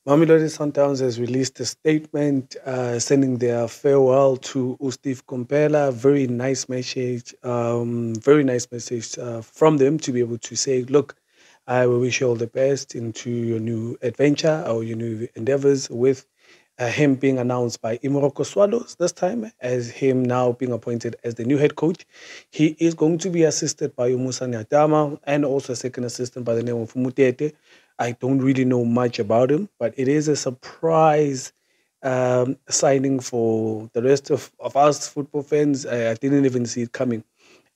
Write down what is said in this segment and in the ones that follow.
Mamelodi Sundowns has released a statement sending their farewell to Steve Kompela. Very nice message from them to be able to say, look, I will wish you all the best into your new adventure or your new endeavors with him being announced by Imorocco Swallows this time as him now being appointed as the new head coach. He is going to be assisted by Umusa Nyatama and also a second assistant by the name of Mutete. I don't really know much about him, but it is a surprise signing for the rest of us football fans. I didn't even see it coming.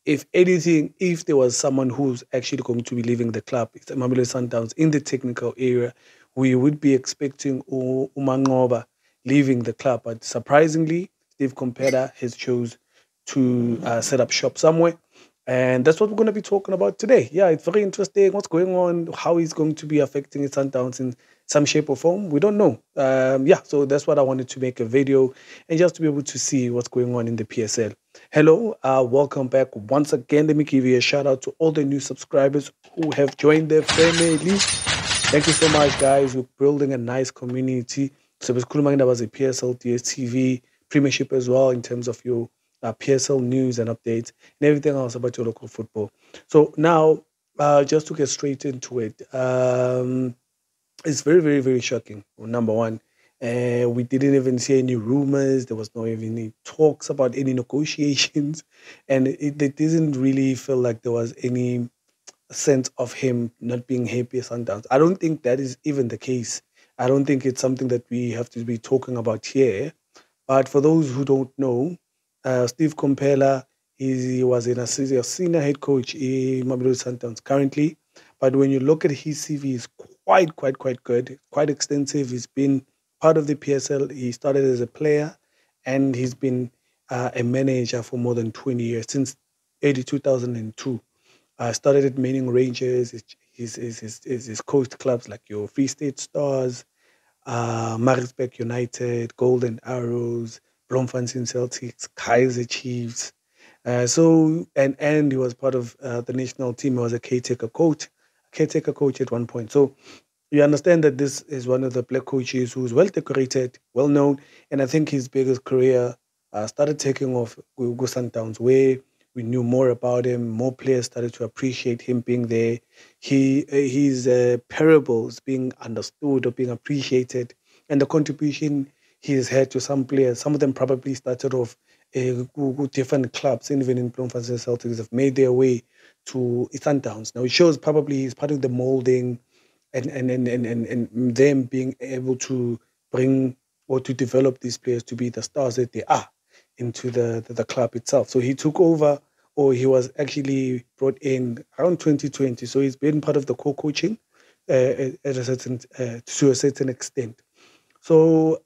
If anything, if there was someone who's actually going to be leaving the club, it's Mamelodi Sundowns in the technical area, we would be expecting Umangoba leaving the club. But surprisingly, Steve Kompela has chose to set up shop somewhere. And that's what we're going to be talking about today. Yeah, it's very interesting. What's going on? How he's going to be affecting his Sundowns in some shape or form? We don't know. Yeah, so that's what I wanted to make a video and just to be able to see what's going on in the PSL. Hello, welcome back once again. Let me give you a shout out to all the new subscribers who have joined the family. Thank you so much, guys. We're building a nice community. So, that was a PSL, DSTV, Premiership as well in terms of your PSL news and updates and everything else about your local football. So now, just to get straight into it, it's very, very, very shocking. Well, number one, we didn't even see any rumors. There was no even any talks about any negotiations, and it didn't really feel like there was any sense of him not being happy sometimes. I don't think that is even the case. I don't think it's something that we have to be talking about here. But for those who don't know, Steve Kompela, he was a senior head coach in Mamelodi Sundowns currently. But when you look at his CV, it's quite good, quite extensive. He's been part of the PSL. He started as a player, and he's been a manager for more than 20 years, since early 2002. Started at Manning Rangers. He's coached clubs like your Free State Stars, Maritzburg United, Golden Arrows, Bloemfontein Celtics, Kaiser Chiefs. And he was part of the national team. He was a caretaker coach at one point. So you understand that this is one of the black coaches who's well decorated, well known, and I think his biggest career started taking off with Go Sundowns, where we knew more about him. More players started to appreciate him being there. His parables being understood or being appreciated, and the contribution he's had to some players. Some of them probably started off different clubs, and even in Bloemfontein Celtics, have made their way to Sundowns. Now it shows probably he's part of the molding and them being able to bring or to develop these players to be the stars that they are into the club itself. So he took over, or he was actually brought in around 2020. So he's been part of the co-coaching at a certain to a certain extent. So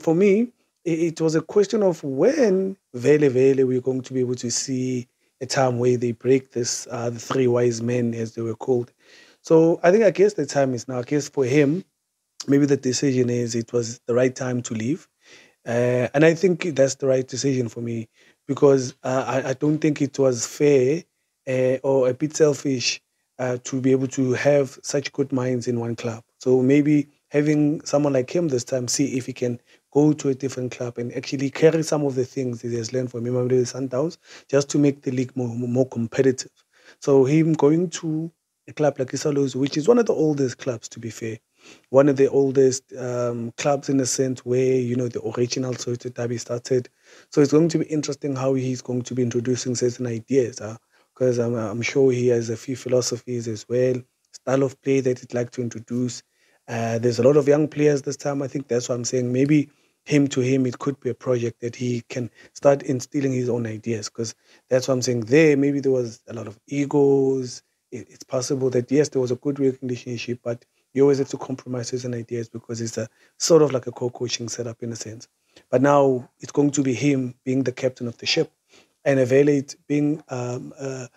for me, it was a question of when Vele we're going to be able to see a time where they break this, the three wise men, as they were called. So I guess the time is now. I guess for him, maybe the decision is it was the right time to leave. And I think that's the right decision for me because I don't think it was fair or a bit selfish to be able to have such good minds in one club. So maybe having someone like him this time, see if he can go to a different club and actually carry some of the things that he has learned from him with the Sundowns just to make the league more competitive. So him going to a club like Isalos, which is one of the oldest clubs, to be fair, one of the oldest clubs in a sense where the original Soweto Derby started. So it's going to be interesting how he's going to be introducing certain ideas, because I'm sure he has a few philosophies as well, style of play that he'd like to introduce. There's a lot of young players this time. I think that's what I'm saying. Maybe him to him, it could be a project that he can start instilling his own ideas, because that's what I'm saying. Maybe there was a lot of egos. It's possible that yes, there was a good working relationship, but you always have to compromise certain ideas because it's a sort of like a co-coaching setup in a sense. But now it's going to be him being the captain of the ship, and Evaluate being a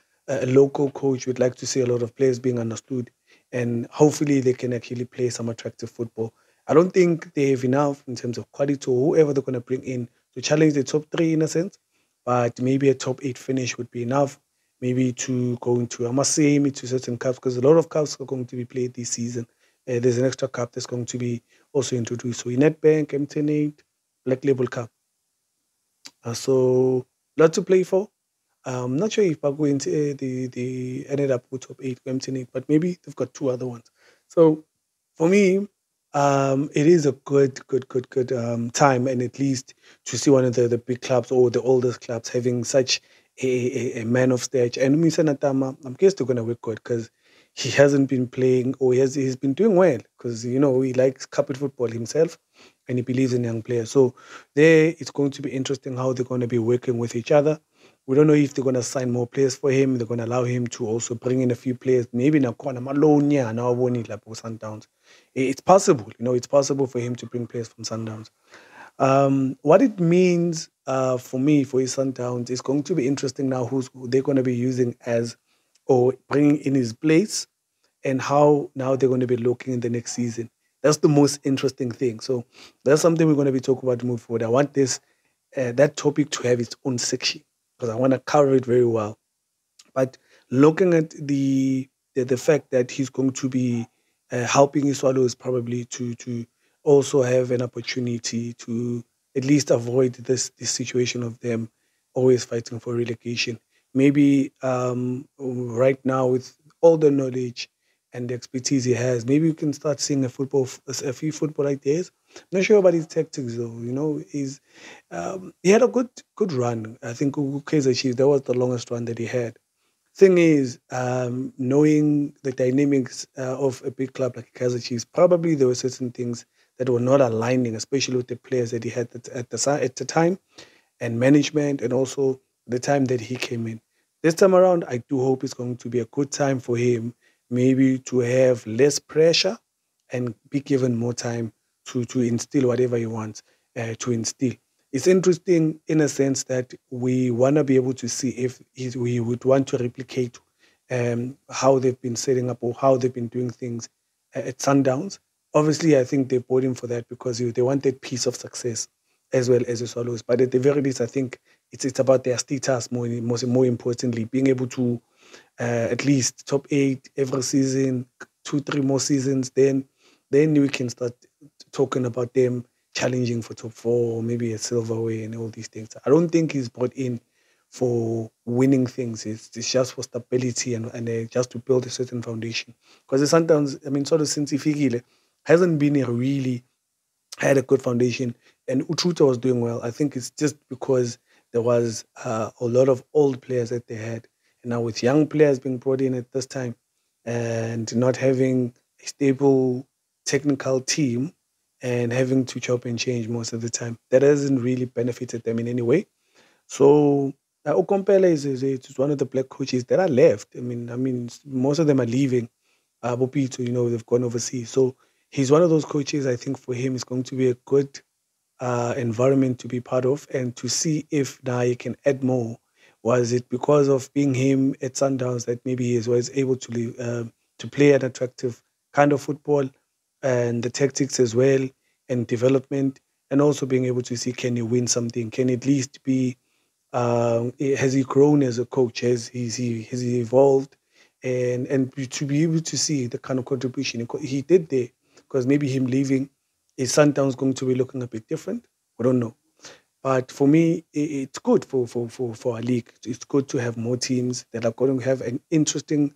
local coach. Would like to see a lot of players being understood, and hopefully they can actually play some attractive football. I don't think they have enough in terms of quality or whoever they're going to bring in to challenge the top three in a sense, but maybe a top eight finish would be enough. Maybe to go into, I must say, maybe to certain cups because a lot of cups are going to be played this season there's an extra cup that's going to be also introduced. So Netbank, MTN8, Black Label Cup. So lot to play for. I'm not sure if Bagu the ended up with top eight, MTN8, but maybe they've got two other ones. So for me, it is a good time, and at least to see one of the big clubs or the oldest clubs having such a man of stage. And Misa Natama, I'm guess they're gonna work good because he hasn't been playing, or he's been doing well because he likes carpet football himself, and he believes in young players. So there, it's going to be interesting how they're going to be working with each other. We don't know if they're going to sign more players for him. They're going to allow him to also bring in a few players. Maybe Nakona Malonia now like Sundowns. It's possible, it's possible for him to bring players from Sundowns. What it means for me, for his Sundowns, is going to be interesting now who they're going to be using as or bringing in his place, and how now they're going to be looking in the next season. That's the most interesting thing. So that's something we're going to be talking about moving forward. I want that topic to have its own section because I want to cover it very well. But looking at the fact that he's going to be helping his Swallows probably to also have an opportunity to at least avoid this situation of them always fighting for relegation. Maybe right now with all the knowledge and the expertise he has, maybe we can start seeing a few football ideas. Not sure about his tactics though. He had a good run. I think Kaiser Chiefs, that was the longest run that he had. Thing is, knowing the dynamics of a big club like Kaiser Chiefs, probably there were certain things that were not aligning, especially with the players that he had at the time, and management, and also the time that he came in. This time around, I do hope it's going to be a good time for him, maybe to have less pressure and be given more time to instill whatever he wants to instill. It's interesting in a sense that we want to be able to see if we would want to replicate how they've been setting up or how they've been doing things at Sundowns. Obviously, I think they bought him for that because they wanted piece of success as well as the Swallows. But at the very least, I think it's about their status more importantly, being able to at least top eight every season, 2, 3 more seasons. Then we can start talking about them challenging for top four or maybe a silverware and all these things. I don't think he's brought in for winning things. It's just for stability and just to build a certain foundation. Because sometimes, I mean, sort of since Ifigile, hasn't been a really had a good foundation, and Utruta was doing well. I think it's just because there was a lot of old players that they had, and now with young players being brought in at this time, and not having a stable technical team, and having to chop and change most of the time, that hasn't really benefited them in any way. So Kompela is one of the black coaches that are left. I mean, most of them are leaving. Bopito, they've gone overseas. So he's one of those coaches. I think for him, it's going to be a good environment to be part of, and to see if now he can add more. Was it because of being him at Sundowns that maybe he was able to play an attractive kind of football, and the tactics as well, and development, and also being able to see, can he win something? Can he at least be has he grown as a coach? Has he evolved? And to be able to see the kind of contribution he did there, because maybe him leaving, is Sundowns going to be looking a bit different? We don't know. But for me, it's good for a league. It's good to have more teams that are going to have an interesting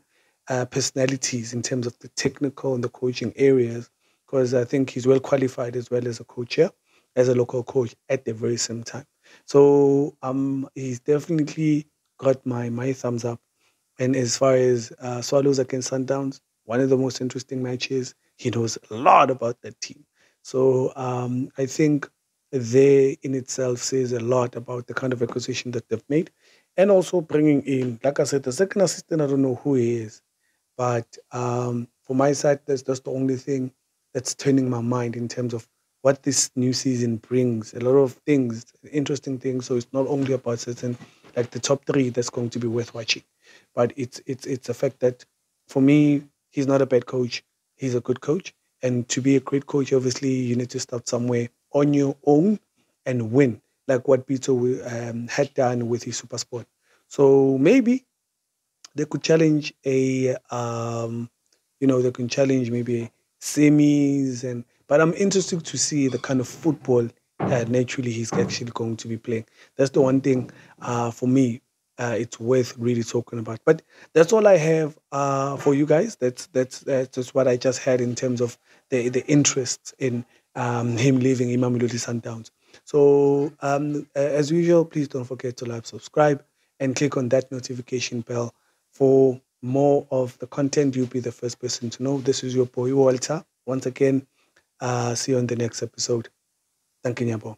personalities in terms of the technical and the coaching areas, because I think he's well qualified as well as a coach here, as a local coach at the very same time. So he's definitely got my thumbs up. And as far as Swallows against Sundowns, one of the most interesting matches. He knows a lot about that team. So I think they in itself says a lot about the kind of acquisition that they've made. And also bringing in, like I said, the second assistant, I don't know who he is. But for my side, that's the only thing that's turning my mind in terms of what this new season brings. A lot of things, interesting things. So it's not only about certain, like the top three that's going to be worth watching, but it's a fact that for me, he's not a bad coach. He's a good coach, and to be a great coach, obviously, you need to start somewhere on your own and win, like what Peter had done with his super sport. So maybe they could challenge they can challenge maybe semis, and but I'm interested to see the kind of football naturally he's actually going to be playing. That's the one thing for me. It's worth really talking about. But that's all I have for you guys. That's what I just had in terms of the interest in him leaving Imamelodi Sundowns. So as usual, please don't forget to like, subscribe, and click on that notification bell for more of the content. You'll be the first person to know. This is your boy Walter. Once again, see you on the next episode. Thank you, Nyabo.